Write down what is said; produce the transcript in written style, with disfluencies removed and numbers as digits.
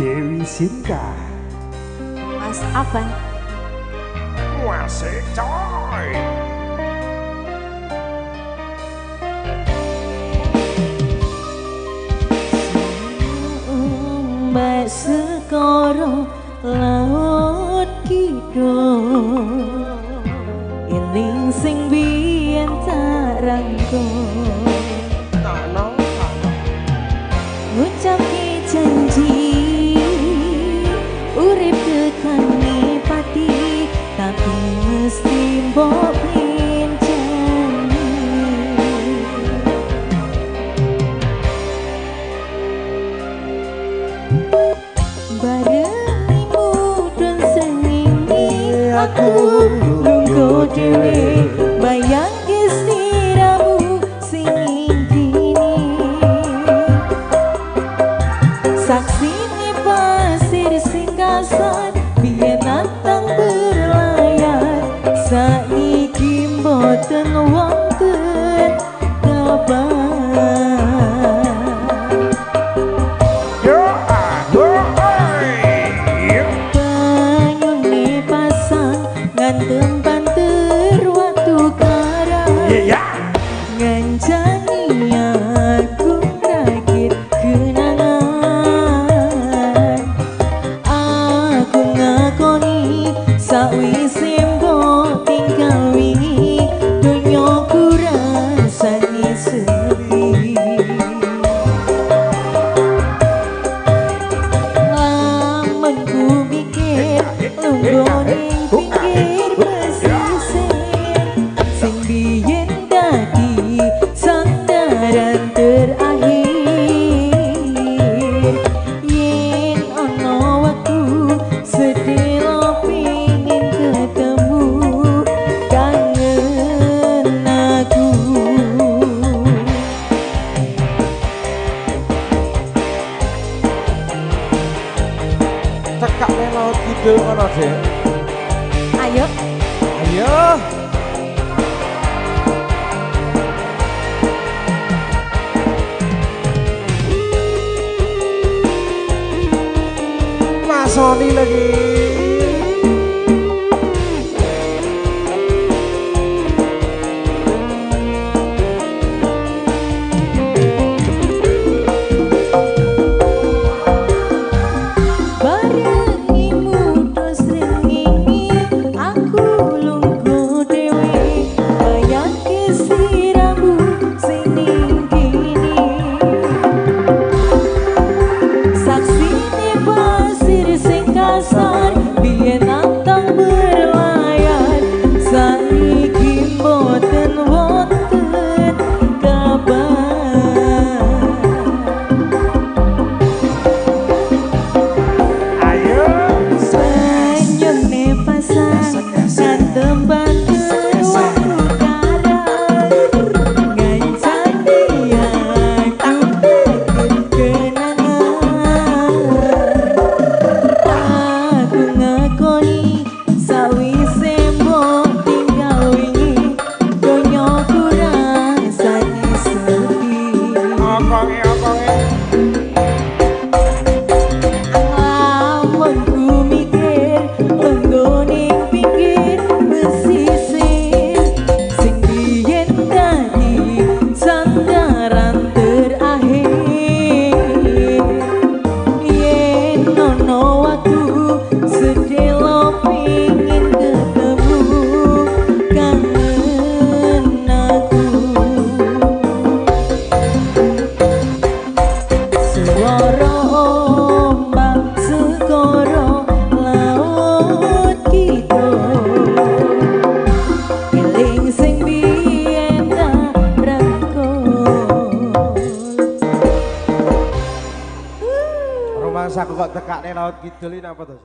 Dewi Sinta, Mas Afan, Wasik coy. Mbak sekoro laut kidul, iling sing biyen tak rangkul, ngucapke janji urip tekani pati, tapi mesti mbok bencani. Barengmu dan sengini aku lungguh dhewe, bayangke sliramu sing ingkini. Saksine pasir sing kasar, biyen nantang berlayar, saiki mboten wonten kabar. Banyune pasang ngantem banter waktu karang, ngancani aku rakit kenangan. Aku ngakoni sawise mbok tinggal wingi, donyaku rasane sepi. Lamun ku mikir lungguh ning pinggir pesisir, sing biyen dadi sandaran terakhir. Yen ana waktu sedelo pengin ketemu, kangen aku. Cekak laut kidul ngono, Dek. Ayo, Ayo. Mas Sony lagi. barengimu terus ringi, aku lungguh dhewe, bayangke sliramu sing ning kene. Saksine pasir sing kasar, biyen nantang berlayar, saiki mboten wonten kabar. Banyune pasang ngantem banter waktu karang, ngancani aku rakit kenangan. Aku ngakoni sawise mbok tinggal wingi, donyaku rasane sepi. Lamun ku mikir lungguh ning pinggir pesisir, sing biyen dadi sandaran terakhir. Yen ana waktu sedelo pengin ketemu, kangen aku. Swara ombak segara laut kidul, eling sing biyen tak rangkul. Rumah saku kok tekak laut kidul ini apa tuh?